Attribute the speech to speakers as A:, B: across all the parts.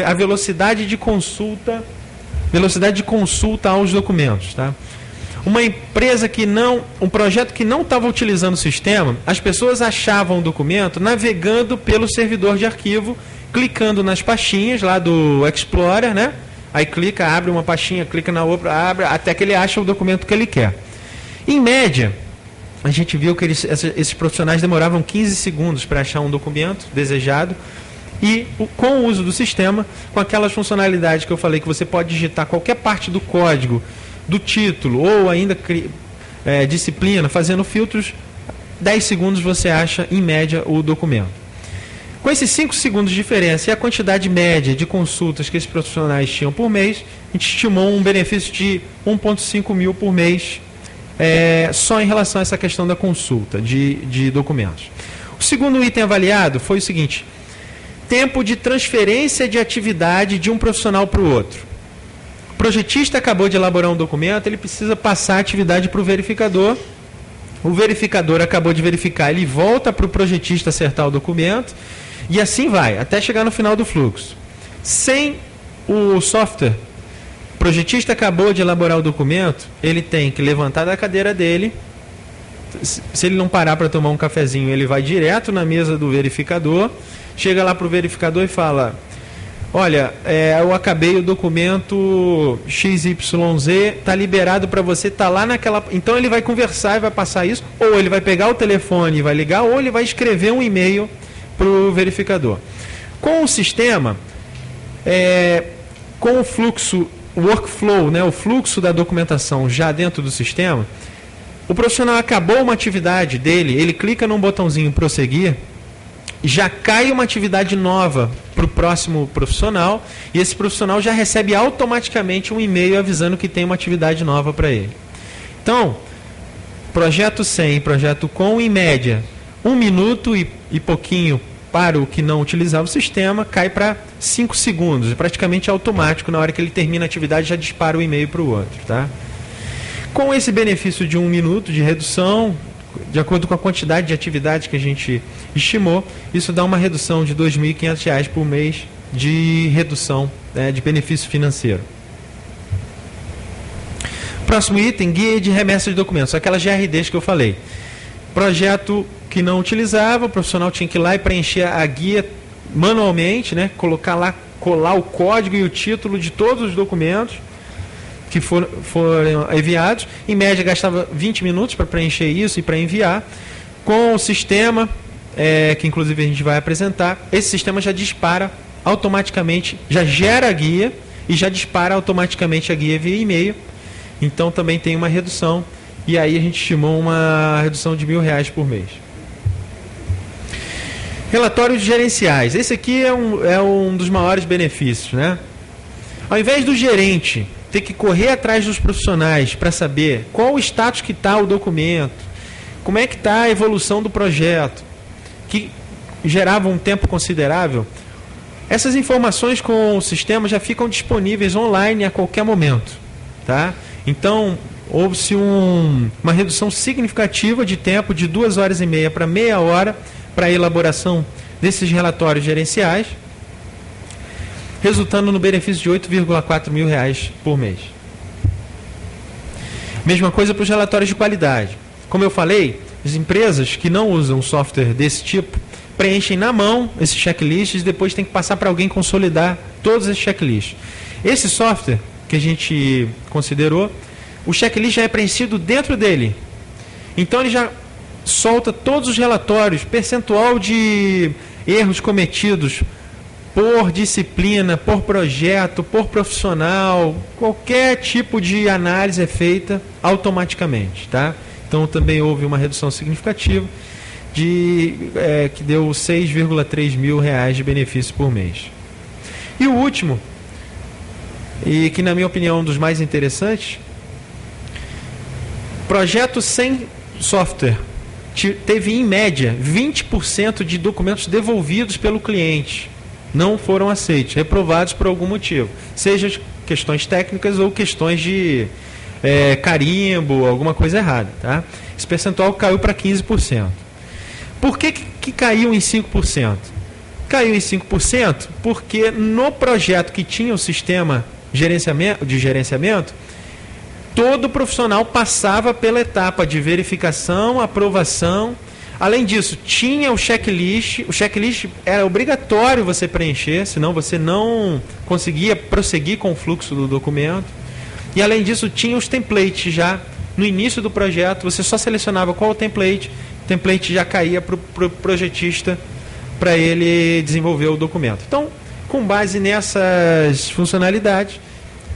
A: a velocidade de consulta aos documentos, tá? Uma empresa um projeto que não estava utilizando o sistema, as pessoas achavam o documento navegando pelo servidor de arquivo, clicando nas pastinhas lá do Explorer, né? Aí clica, abre uma pastinha, clica na outra, abre, até que ele acha o documento que ele quer. Em média, a gente viu que esses profissionais demoravam 15 segundos para achar um documento desejado. E com o uso do sistema, com aquelas funcionalidades que eu falei, que você pode digitar qualquer parte do código, do título, ou ainda disciplina, fazendo filtros, 10 segundos você acha, em média, o documento. Com esses 5 segundos de diferença e a quantidade média de consultas que esses profissionais tinham por mês, a gente estimou um benefício de 1,5 mil por mês, só em relação a essa questão da consulta de documentos. O segundo item avaliado foi o seguinte: tempo de transferência de atividade de um profissional para o outro. O projetista acabou de elaborar um documento, ele precisa passar a atividade para o verificador. O verificador acabou de verificar, ele volta para o projetista acertar o documento, e assim vai, até chegar no final do fluxo. Sem o software, o projetista acabou de elaborar o documento, ele tem que levantar da cadeira dele. Se ele não parar para tomar um cafezinho, ele vai direto na mesa do verificador, chega lá para o verificador e fala: olha, eu acabei o documento XYZ, está liberado para você, está lá naquela... Então ele vai conversar e vai passar isso, ou ele vai pegar o telefone e vai ligar, ou ele vai escrever um e-mail para o verificador. Com o sistema, com o fluxo, o workflow, né, o fluxo da documentação já dentro do sistema, o profissional acabou uma atividade dele, ele clica num botãozinho prosseguir, já cai uma atividade nova para o próximo profissional, e esse profissional já recebe automaticamente um e-mail avisando que tem uma atividade nova para ele. Então, projeto sem, projeto com, em média, 1 minuto e pouquinho para o que não utilizava o sistema, cai para 5 segundos, é praticamente automático, na hora que ele termina a atividade já dispara o e-mail para o outro, tá? Com esse benefício de 1 minuto de redução, de acordo com a quantidade de atividades que a gente estimou, isso dá uma redução de R$ 2.500 por mês de redução, de benefício financeiro. Próximo item, guia de remessa de documentos, aquelas GRDs que eu falei. Projeto que não utilizava, o profissional tinha que ir lá e preencher a guia manualmente, né, colocar lá, colar o código e o título de todos os documentos que foram enviados. Em média gastava 20 minutos para preencher isso e para enviar. Com o sistema, que inclusive a gente vai apresentar, esse sistema já dispara automaticamente, já gera a guia e já dispara automaticamente a guia via e-mail. Então também tem uma redução, e aí a gente estimou uma redução de R$ 1.000 por mês. Relatórios gerenciais. Esse aqui é um dos maiores benefícios, né? Ao invés do gerente ter que correr atrás dos profissionais para saber qual o status que está o documento, como é que está a evolução do projeto, que gerava um tempo considerável, essas informações com o sistema já ficam disponíveis online a qualquer momento, tá? Então, houve-se uma redução significativa de tempo de 2h30 para meia hora para a elaboração desses relatórios gerenciais, resultando no benefício de R$ 8,4 mil por mês. Mesma coisa para os relatórios de qualidade. Como eu falei, as empresas que não usam software desse tipo preenchem na mão esses checklists e depois tem que passar para alguém consolidar todos esses checklists. Esse software que a gente considerou, o checklist já é preenchido dentro dele. Então ele já solta todos os relatórios, percentual de erros cometidos por disciplina, por projeto, por profissional, qualquer tipo de análise é feita automaticamente, tá? Então também houve uma redução significativa que deu R$ 6,3 mil de benefício por mês. E o último, e que na minha opinião é um dos mais interessantes, projeto sem software teve em média 20% de documentos devolvidos pelo cliente. Não foram aceitos, reprovados por algum motivo, seja questões técnicas ou questões de carimbo, alguma coisa errada, tá? Esse percentual caiu para 15%. Por que caiu em 5%? Caiu em 5% porque no projeto que tinha o sistema de gerenciamento, todo profissional passava pela etapa de verificação, aprovação. Além disso, tinha o checklist era obrigatório você preencher, senão você não conseguia prosseguir com o fluxo do documento. E além disso, tinha os templates já no início do projeto, você só selecionava qual o template já caía para o projetista para ele desenvolver o documento. Então, com base nessas funcionalidades,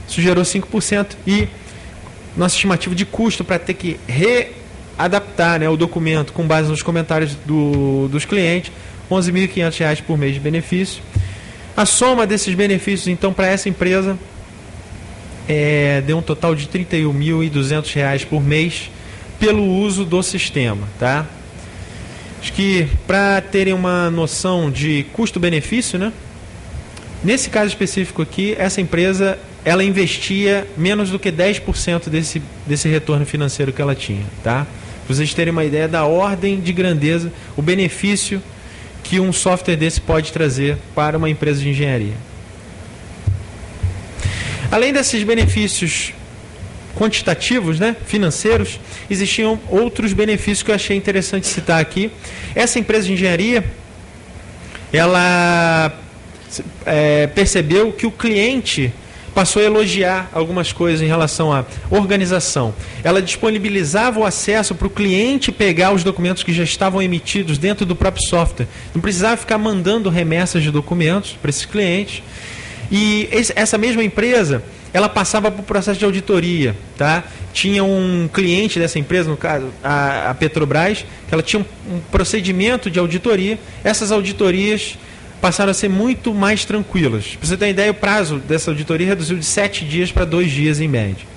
A: isso gerou 5% e nossa estimativa de custo para ter que readaptar, né, o documento com base nos comentários dos clientes, R$ 11.500 por mês de benefício. A soma desses benefícios, então, para essa empresa deu um total de R$ 31.200 por mês pelo uso do sistema, tá? Acho que para terem uma noção de custo-benefício, né? Nesse caso específico aqui, essa empresa ela investia menos do que 10% desse retorno financeiro que ela tinha, tá? Para vocês terem uma ideia da ordem de grandeza, o benefício que um software desse pode trazer para uma empresa de engenharia. Além desses benefícios quantitativos, né, financeiros, existiam outros benefícios que eu achei interessante citar aqui. Essa empresa de engenharia, ela percebeu que o cliente passou a elogiar algumas coisas em relação à organização. Ela disponibilizava o acesso para o cliente pegar os documentos que já estavam emitidos dentro do próprio software. Não precisava ficar mandando remessas de documentos para esses clientes. E essa mesma empresa, ela passava por processo de auditoria, tá? Tinha um cliente dessa empresa, no caso a Petrobras, que ela tinha um procedimento de auditoria. Essas auditorias passaram a ser muito mais tranquilas. Para você ter uma ideia, o prazo dessa auditoria reduziu de 7 dias para 2 dias em média.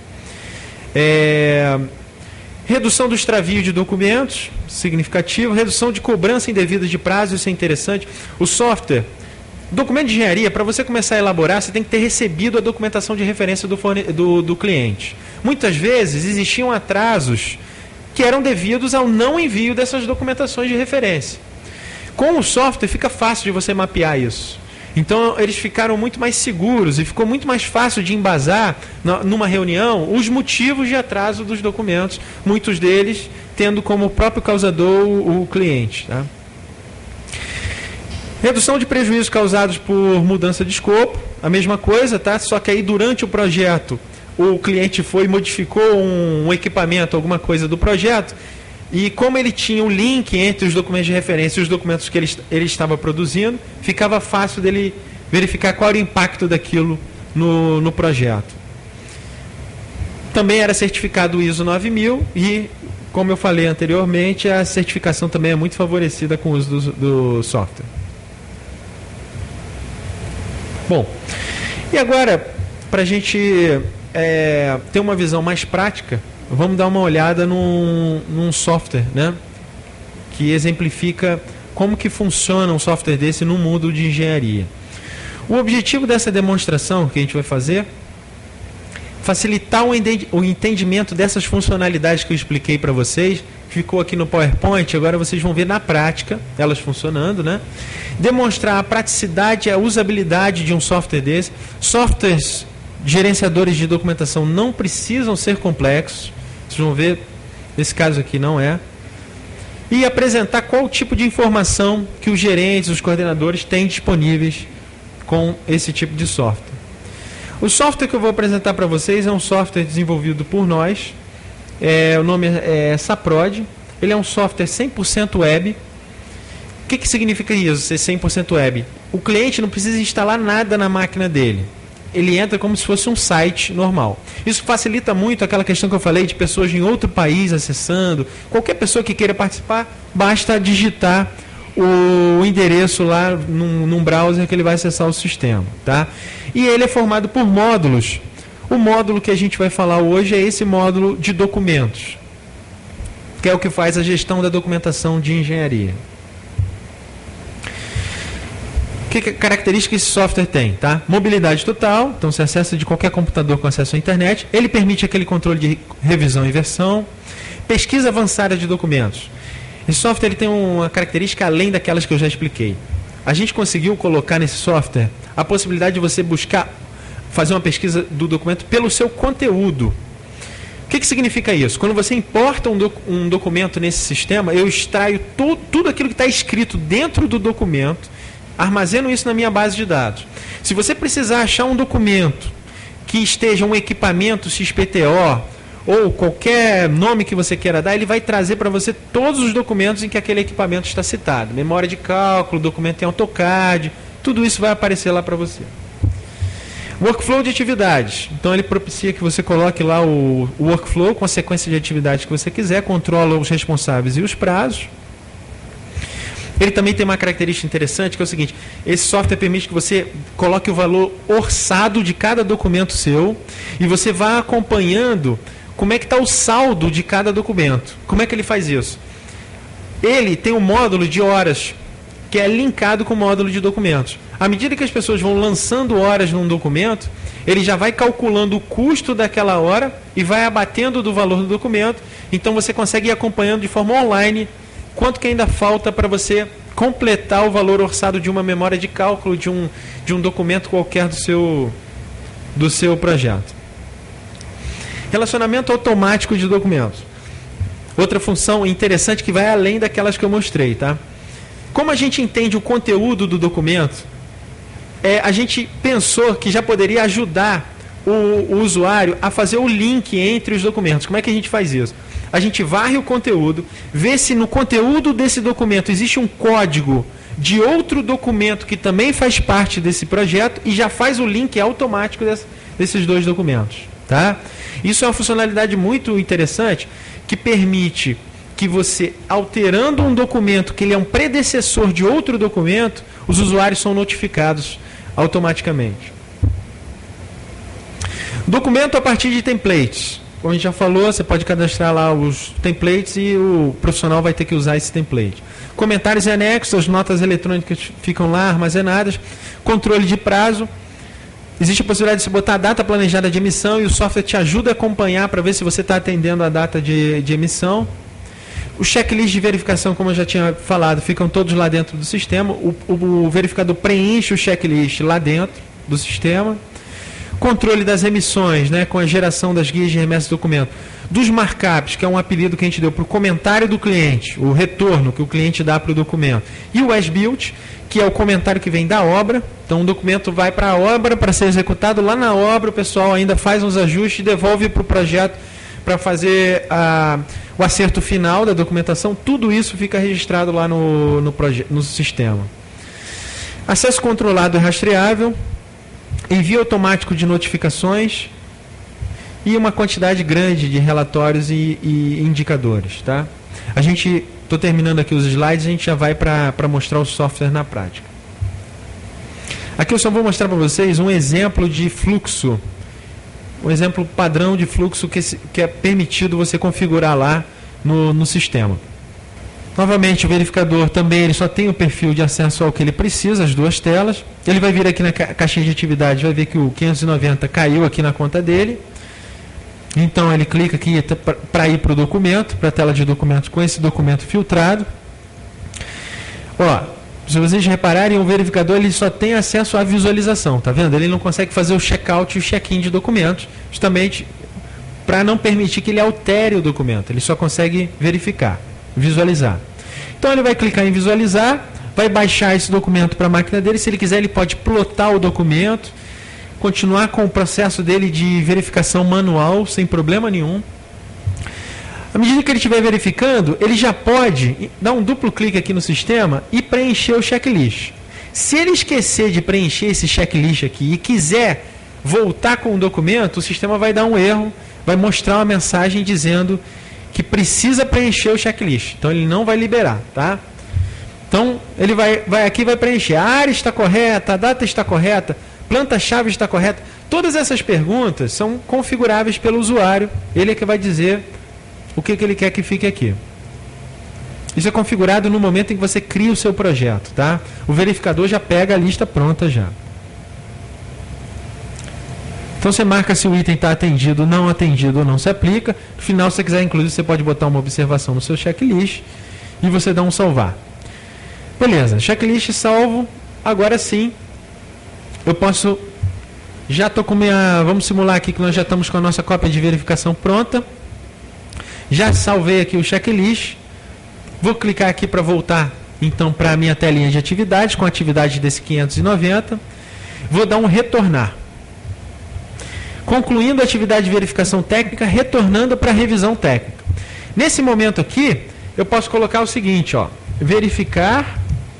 A: Redução do extravio de documentos, significativo. Redução de cobrança indevida de prazo, isso é interessante. O software, documento de engenharia, para você começar a elaborar, você tem que ter recebido a documentação de referência do cliente. Muitas vezes existiam atrasos que eram devidos ao não envio dessas documentações de referência. Com o software fica fácil de você mapear isso. Então eles ficaram muito mais seguros e ficou muito mais fácil de embasar numa reunião os motivos de atraso dos documentos, muitos deles tendo como próprio causador o cliente, tá? Redução de prejuízos causados por mudança de escopo, a mesma coisa, tá? Só que aí durante o projeto o cliente foi e modificou um equipamento, alguma coisa do projeto, e como ele tinha o link entre os documentos de referência e os documentos que ele estava produzindo, ficava fácil dele verificar qual era o impacto daquilo no projeto. Também era certificado ISO 9000 e, como eu falei anteriormente, a certificação também é muito favorecida com o uso do software. Bom, e agora, para a gente ter uma visão mais prática, vamos dar uma olhada num software, né, que exemplifica como que funciona um software desse no mundo de engenharia. O objetivo dessa demonstração que a gente vai fazer, facilitar o entendimento dessas funcionalidades que eu expliquei para vocês, ficou aqui no PowerPoint, agora vocês vão ver na prática elas funcionando, né? Demonstrar a praticidade e a usabilidade de um software desse. Softwares gerenciadores de documentação não precisam ser complexos, vocês vão ver, nesse caso aqui não é. E apresentar qual tipo de informação que os gerentes, os coordenadores têm disponíveis com esse tipo de software. O software que eu vou apresentar para vocês é um software desenvolvido por nós. O nome é Saprod. Ele é um software 100% web. O que significa isso, ser 100% web? O cliente não precisa instalar nada na máquina dele. Ele entra como se fosse um site normal. Isso facilita muito aquela questão que eu falei de pessoas em outro país acessando. Qualquer pessoa que queira participar, basta digitar o endereço lá num browser que ele vai acessar o sistema, tá? E ele é formado por módulos. O módulo que a gente vai falar hoje é esse módulo de documentos, que é o que faz a gestão da documentação de engenharia. Que característica esse software tem, tá? Mobilidade total, então se acessa de qualquer computador com acesso à internet. Ele permite aquele controle de revisão e versão. Pesquisa avançada de documentos. Esse software ele tem uma característica além daquelas que eu já expliquei. a gente conseguiu colocar nesse software a possibilidade de você buscar, fazer uma pesquisa do documento pelo seu conteúdo. O que significa isso? Quando você importa um documento nesse sistema, eu extraio tudo aquilo que está escrito dentro do documento, armazeno isso na minha base de dados. Se você precisar achar um documento que esteja um equipamento XPTO, ou qualquer nome que você queira dar, ele vai trazer para você todos os documentos em que aquele equipamento está citado. Memória de cálculo, documento em AutoCAD, tudo isso vai aparecer lá para você. Workflow de atividades. Então ele propicia que você coloque lá o workflow com a sequência de atividades que você quiser, controla os responsáveis e os prazos. Ele também tem uma característica interessante, que é o seguinte: esse software permite que você coloque o valor orçado de cada documento seu e você vá acompanhando como é que está o saldo de cada documento. Como é que ele faz isso? Ele tem um módulo de horas que é linkado com o módulo de documentos. À medida que as pessoas vão lançando horas num documento, ele já vai calculando o custo daquela hora e vai abatendo do valor do documento. Então você consegue ir acompanhando de forma online quanto que ainda falta para você completar o valor orçado de uma memória de cálculo de um documento qualquer do seu projeto. Relacionamento automático de documentos. Outra função interessante que vai além daquelas que eu mostrei, tá? Como a gente entende o conteúdo do documento, a gente pensou que já poderia ajudar o usuário a fazer o link entre os documentos. Como é que a gente faz isso? A gente varre o conteúdo, vê se no conteúdo desse documento existe um código de outro documento que também faz parte desse projeto e já faz o link automático desses dois documentos. Tá? Isso é uma funcionalidade muito interessante que permite que você, alterando um documento que ele é um predecessor de outro documento, os usuários são notificados automaticamente. Documento a partir de templates. Como a gente já falou, você pode cadastrar lá os templates e o profissional vai ter que usar esse template. Comentários e anexos, as notas eletrônicas ficam lá armazenadas. Controle de prazo. Existe a possibilidade de você botar a data planejada de emissão e o software te ajuda a acompanhar para ver se você está atendendo a data de emissão. Os checklists de verificação, como eu já tinha falado, ficam todos lá dentro do sistema. O verificador preenche o checklist lá dentro do sistema. Controle das emissões, né, com a geração das guias de remessa de documento. Dos markups, que é um apelido que a gente deu para o comentário do cliente, o retorno que o cliente dá para o documento. E o as-built, que é o comentário que vem da obra. Então o documento vai para a obra para ser executado. Lá na obra o pessoal ainda faz uns ajustes e devolve para o projeto para fazer o acerto final da documentação. Tudo isso fica registrado lá no sistema. Acesso controlado e rastreável. Envio automático de notificações e uma quantidade grande de relatórios e indicadores. Tá? Estou terminando aqui os slides, a gente já vai para mostrar o software na prática. Aqui eu só vou mostrar para vocês um exemplo de fluxo, um exemplo padrão de fluxo que é permitido você configurar lá no sistema. Novamente, o verificador também ele só tem o perfil de acesso ao que ele precisa, as duas telas. Ele vai vir aqui na caixinha de atividades, vai ver que o 590 caiu aqui na conta dele. Então ele clica aqui para ir para o documento, para a tela de documentos com esse documento filtrado. Ó, se vocês repararem, o verificador ele só tem acesso à visualização, tá vendo? Ele não consegue fazer o check-out e o check-in de documentos, justamente para não permitir que ele altere o documento. Ele só consegue verificar, visualizar. Então ele vai clicar em visualizar, vai baixar esse documento para a máquina dele. Se ele quiser, ele pode plotar o documento, continuar com o processo dele de verificação manual, sem problema nenhum. À medida que ele estiver verificando, ele já pode dar um duplo clique aqui no sistema e preencher o checklist. Se ele esquecer de preencher esse checklist aqui e quiser voltar com o documento, o sistema vai dar um erro, vai mostrar uma mensagem dizendo que precisa preencher o checklist. Então ele não vai liberar, tá? Então ele vai aqui e vai preencher. A área está correta, a data está correta, planta-chave está correta. Todas essas perguntas são configuráveis pelo usuário. Ele é que vai dizer o que ele quer que fique aqui. Isso é configurado no momento em que você cria o seu projeto, tá? O verificador já pega a lista pronta já. Então você marca se o item está atendido, não atendido ou não se aplica. No final, se você quiser, inclusive, você pode botar uma observação no seu checklist e você dá um salvar. Beleza, checklist salvo. Agora sim, eu posso... Já estou com minha... Vamos simular aqui que nós já estamos com a nossa cópia de verificação pronta. Já salvei aqui o checklist. Vou clicar aqui para voltar, então, para a minha telinha de atividades, com a atividade desse 590. Vou dar um retornar. Concluindo a atividade de verificação técnica, retornando para a revisão técnica. Nesse momento aqui, eu posso colocar o seguinte, ó, verificar,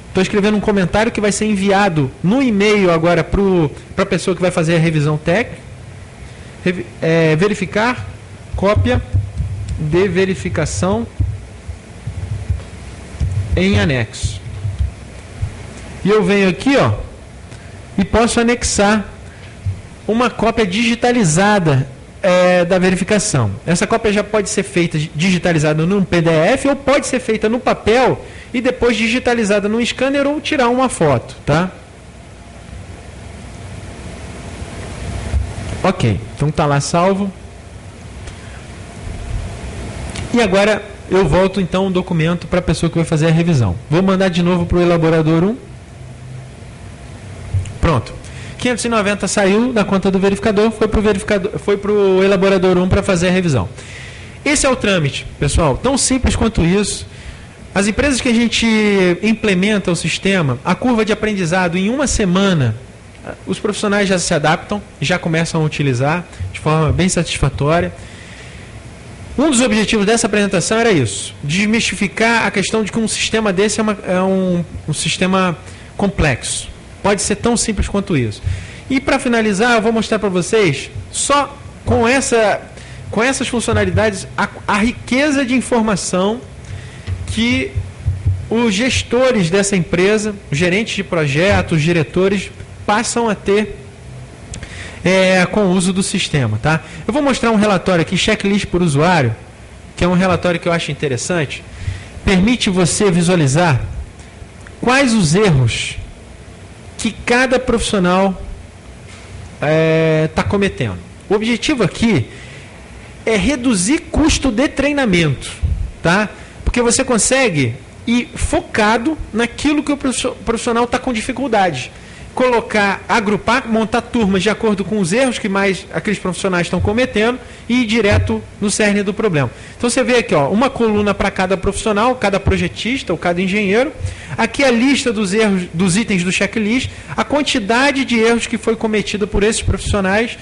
A: estou escrevendo um comentário que vai ser enviado no e-mail agora para a pessoa que vai fazer a revisão técnica. Verificar, cópia de verificação em anexo. E eu venho aqui, ó, e posso anexar uma cópia digitalizada da verificação. Essa cópia já pode ser feita digitalizada num PDF ou pode ser feita no papel e depois digitalizada num scanner ou tirar uma foto, tá? Ok, então tá lá salvo. E agora eu volto então o documento para a pessoa que vai fazer a revisão. Vou mandar de novo para o elaborador 1. Pronto. 590 saiu da conta do verificador, foi para o elaborador 1 para fazer a revisão. Esse é o trâmite, pessoal, tão simples quanto isso. As empresas que a gente implementa o sistema, a curva de aprendizado em uma semana, os profissionais já se adaptam, já começam a utilizar de forma bem satisfatória. Um dos objetivos dessa apresentação era isso, desmistificar a questão de que um sistema desse é um sistema complexo. Pode ser tão simples quanto isso. E para finalizar, eu vou mostrar para vocês, só com essas funcionalidades, a riqueza de informação que os gestores dessa empresa, os gerentes de projetos, os diretores, passam a ter com o uso do sistema. Tá? Eu vou mostrar um relatório aqui, checklist por usuário, que é um relatório que eu acho interessante. Permite você visualizar quais os erros que cada profissional está cometendo. O objetivo aqui é reduzir custo de treinamento, tá? Porque você consegue ir focado naquilo que o profissional está com dificuldade. Colocar, agrupar, montar turmas de acordo com os erros que mais aqueles profissionais estão cometendo e ir direto no cerne do problema. Então você vê aqui, ó, uma coluna para cada profissional, cada projetista ou cada engenheiro. Aqui a lista dos erros, dos itens do checklist, a quantidade de erros que foi cometida por esses profissionais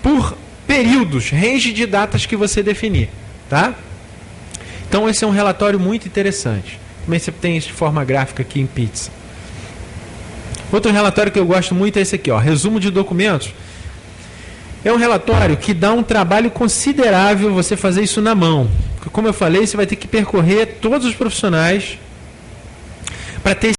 A: por períodos, range de datas que você definir, tá? Então esse é um relatório muito interessante. Também você tem isso de forma gráfica aqui em Pizza. Outro relatório que eu gosto muito é esse aqui, ó, resumo de documentos. É um relatório que dá um trabalho considerável você fazer isso na mão. Porque, como eu falei, você vai ter que percorrer todos os profissionais para ter